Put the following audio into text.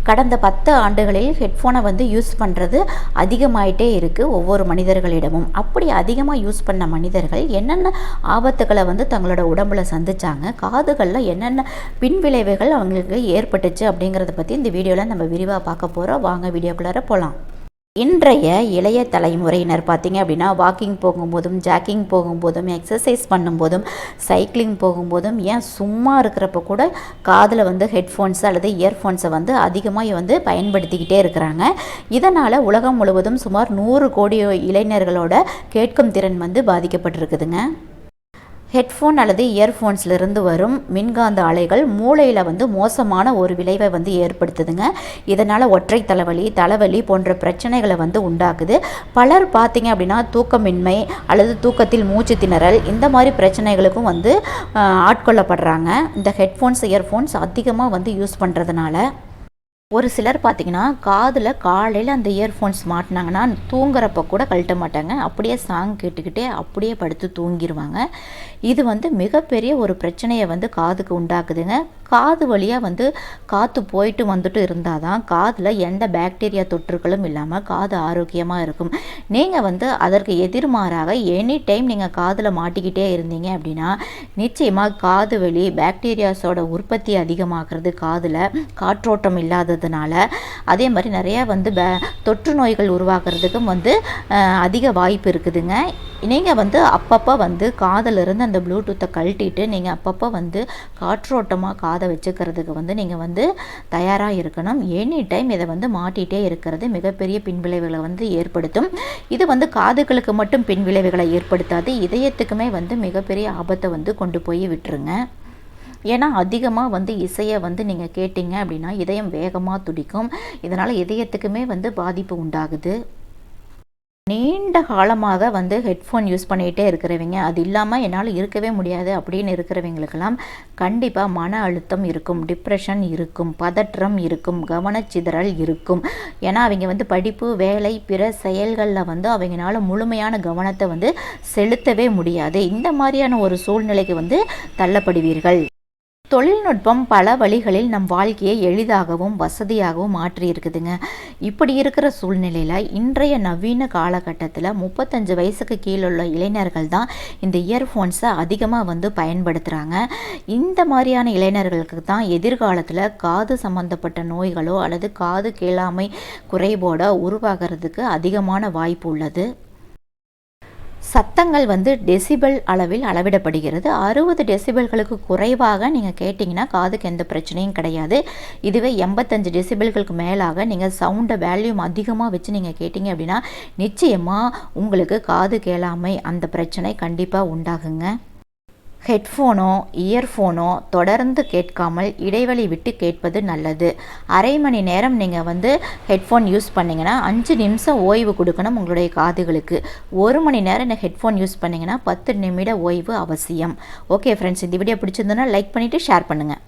கடந்த 10 ஆண்டுகளில் ஹெட்ஃபோனை வந்து யூஸ் பண்ணுறது அதிகமாயிட்டே இருக்குது ஒவ்வொரு மனிதர்களிடமும். அப்படி அதிகமாக யூஸ் பண்ண மனிதர்கள் என்னென்ன ஆபத்துக்களை வந்து தங்களோட உடம்புல சந்திச்சாங்க, காதுகளில் என்னென்ன பின்விளைவுகள் அவங்களுக்கு ஏற்பட்டுச்சு அப்படிங்கிறத பற்றி இந்த வீடியோவில் நம்ம விரிவாக பார்க்க போகிறோம். வாங்க வீடியோக்குள்ளார போகலாம். இன்றைய இளைய தலைமுறையினர் பார்த்திங்க அப்படின்னா வாக்கிங் போகும்போதும், ஜாக்கிங் போகும்போதும், எக்ஸசைஸ் பண்ணும்போதும், சைக்கிளிங் போகும்போதும், ஏன் சும்மா இருக்கிறப்ப கூட காதில் வந்து ஹெட்ஃபோன்ஸ் அல்லது இயர்ஃபோன்ஸை வந்து அதிகமாக வந்து பயன்படுத்திக்கிட்டே இருக்கிறாங்க. இதனால் உலகம் முழுவதும் சுமார் 100 கோடி இளைஞர்களோட கேட்கும் திறன் வந்து பாதிக்கப்பட்டிருக்குதுங்க. ஹெட்ஃபோன் அல்லது இயர்ஃபோன்ஸ்லேருந்து வரும் மின்காந்த அலைகள் மூளையில் வந்து மோசமான ஒரு விளைவை வந்து ஏற்படுத்துதுங்க. இதனால் ஒற்றை தலைவலி போன்ற பிரச்சனைகளை வந்து உண்டாக்குது. பலர் பார்த்திங்க அப்படின்னா தூக்கமின்மை அல்லது தூக்கத்தில் மூச்சு திணறல் இந்த மாதிரி பிரச்சனைகளுக்கும் வந்து ஆட்கொள்ளப்படுறாங்க. இந்த ஹெட்ஃபோன்ஸ் இயர்ஃபோன்ஸ் அதிகமாக வந்து யூஸ் பண்ணுறதுனால ஒரு சிலர் பார்த்திங்கன்னா காதில் காலையில் அந்த இயர்ஃபோன்ஸ் மாட்டினாங்கன்னா தூங்குறப்ப கூட கழட்ட மாட்டாங்க. அப்படியே சாங் கேட்டுக்கிட்டே அப்படியே படுத்து தூங்கிடுவாங்க. இது வந்து மிகப்பெரிய ஒரு பிரச்சனையை வந்து காதுக்கு உண்டாக்குதுங்க. காது வழியாக வந்து காற்று போயிட்டு வந்துட்டு இருந்தால் தான் காதில் எந்த பாக்டீரியா தொற்றுகளும் இல்லாமல் காது ஆரோக்கியமாக இருக்கும். நீங்கள் வந்து அதற்கு எதிர்மாறாக எனி டைம் நீங்கள் காதில் மாட்டிக்கிட்டே இருந்தீங்க அப்படின்னா நிச்சயமாக காது வலி, பாக்டீரியாஸோட உற்பத்தி அதிகமாகிறது, காதில் காற்றோட்டம் இல்லாததுனால அதே மாதிரி நிறையா வந்து தொற்று நோய்கள் உருவாக்குறதுக்கும் வந்து அதிக வாய்ப்பு இருக்குதுங்க. நீங்கள் வந்து அப்பப்போ வந்து காதிலிருந்து அந்த ப்ளூடூத்தை கழட்டிட்டு நீங்கள் அப்பப்போ வந்து காற்றோட்டமாக காதை வச்சுக்கிறதுக்கு வந்து நீங்கள் வந்து தயாராக இருக்கணும். எனி டைம் இதை வந்து மாட்டிகிட்டே இருக்கிறது மிகப்பெரிய பின்விளைவுகளை வந்து ஏற்படுத்தும். இது வந்து காதுகளுக்கு மட்டும் பின்விளைவுகளை ஏற்படுத்தாது, இதயத்துக்குமே வந்து மிகப்பெரிய ஆபத்தை வந்து கொண்டு போய் விட்டுருங்க. ஏன்னா அதிகமாக வந்து இசையை வந்து நீங்கள் கேட்டிங்க அப்படின்னா இதயம் வேகமாக துடிக்கும். இதனால் இதயத்துக்குமே வந்து பாதிப்பு உண்டாகுது. நீண்ட காலமாக வந்து ஹெட்ஃபோன் யூஸ் பண்ணிகிட்டே இருக்கிறவங்க, அது இல்லாமல் என்னால் இருக்கவே முடியாது அப்படின்னு இருக்கிறவங்களுக்கெல்லாம் கண்டிப்பாக மன அழுத்தம் இருக்கும், டிப்ரெஷன் இருக்கும், பதற்றம் இருக்கும், கவனச்சிதறல் இருக்கும். ஏன்னா அவங்க வந்து படிப்பு, வேலை, பிற செயல்களில் வந்து அவங்களால முழுமையான கவனத்தை வந்து செலுத்தவே முடியாது. இந்த மாதிரியான ஒரு சூழ்நிலைக்கு வந்து தள்ளப்படுவீர்கள். தொழில்நுட்பம் பல வழிகளில் நம் வாழ்க்கையை எளிதாகவும் வசதியாகவும் மாற்றி இருக்குதுங்க. இப்படி இருக்கிற சூழ்நிலையில் இன்றைய நவீன காலகட்டத்தில் 35 வயசுக்கு கீழே உள்ள இளைஞர்கள் தான் இந்த இயர்ஃபோன்ஸை அதிகமாக வந்து பயன்படுத்துகிறாங்க. இந்த மாதிரியான இளைஞர்களுக்கு தான் எதிர்காலத்தில் காது சம்பந்தப்பட்ட நோய்களோ அல்லது காது கேளாமை குறைபோட உருவாகிறதுக்கு அதிகமான வாய்ப்பு உள்ளது. சத்தங்கள் வந்து டெசிபல் அளவில் அளவிடப்படுகிறது. 60 டெசிபல்களுக்கு குறைவாக நீங்கள் கேட்டிங்கன்னா காதுக்கு எந்த பிரச்சனையும் கிடையாது. இதுவே 85 டெசிபல்களுக்கு மேலாக நீங்கள் சவுண்டை வேல்யூம் அதிகமாக வச்சு நீங்கள் கேட்டிங்க அப்படின்னா நிச்சயமாக உங்களுக்கு காது கேளாமை அந்த பிரச்சனை கண்டிப்பாக உண்டாகுங்க. ஹெட்ஃபோனோ இயர்ஃபோனோ தொடர்ந்து கேட்காமல் இடைவெளி விட்டு கேட்பது நல்லது. அரை மணி நேரம் நீங்கள் வந்து ஹெட்ஃபோன் யூஸ் பண்ணிங்கன்னா 5 நிமிஷம் ஓய்வு கொடுக்கணும் உங்களுடைய காதுகளுக்கு. 1 மணி நேரம் ஹெட்ஃபோன் யூஸ் பண்ணிங்கன்னா 10 நிமிட ஓய்வு அவசியம். ஓகே ஃப்ரெண்ட்ஸ், இந்த வீடியோ பிடிச்சிருந்ததுன்னா லைக் பண்ணிவிட்டு ஷேர் பண்ணுங்கள்.